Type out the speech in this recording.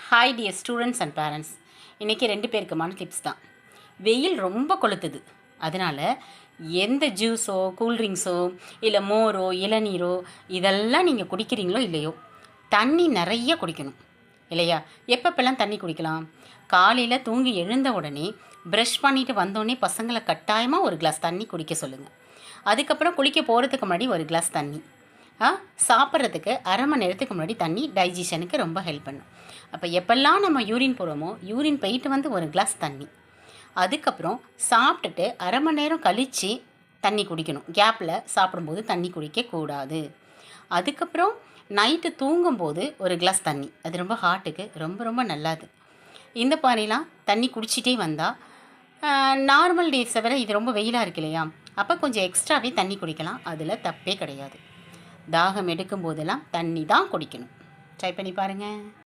Hi dear students and parents. இன்றைக்கி 2 பேருக்குமான tips தான். வெயில் ரொம்ப கொளுத்துது. அதனால் எந்த ஜூஸோ கூல்ட்ரிங்க்ஸோ இல்லை மோரோ இளநீரோ இதெல்லாம் நீங்கள் குடிக்கிறீங்களோ இல்லையோ, தண்ணி நிறைய குடிக்கணும் இல்லையா? எப்பப்பெல்லாம் தண்ணி குடிக்கலாம்? காலையில் தூங்கி எழுந்த உடனே ப்ரஷ் பண்ணிவிட்டு வந்தோடனே பசங்களை கட்டாயமாக ஒரு கிளாஸ் தண்ணி குடிக்க சொல்லுங்கள். அதுக்கப்புறம் குளிக்க போகிறதுக்கு முன்னாடி ஒரு கிளாஸ் தண்ணி. சாப்பிட்றதுக்கு அரை மணி நேரத்துக்கு முன்னாடி தண்ணி டைஜஷனுக்கு ரொம்ப ஹெல்ப் பண்ணும். அப்போ எப்பெல்லாம் நம்ம யூரின் போகிறோமோ யூரின் போயிட்டு வந்து ஒரு கிளாஸ் தண்ணி. அதுக்கப்புறம் சாப்பிட்டுட்டு அரை மணி நேரம் கழித்து தண்ணி குடிக்கணும். கேப்பில் சாப்பிடும்போது தண்ணி குடிக்கக்கூடாது. அதுக்கப்புறம் நைட்டு தூங்கும்போது ஒரு கிளாஸ் தண்ணி. அது ரொம்ப ஹார்ட்டுக்கு ரொம்ப ரொம்ப நல்லது. இந்த மாதிரிலாம் தண்ணி குடிச்சிட்டே வந்தால் நார்மல் டேஸை விட இது ரொம்ப வெயிலாக இருக்கு இல்லையா, அப்போ கொஞ்சம் எக்ஸ்ட்ராவே தண்ணி குடிக்கலாம். அதில் தப்பே கிடையாது. தாகம் எடுக்கும் போதெல்லாம் தண்ணி தான் குடிக்கணும். ட்ரை பண்ணி பாருங்கள்.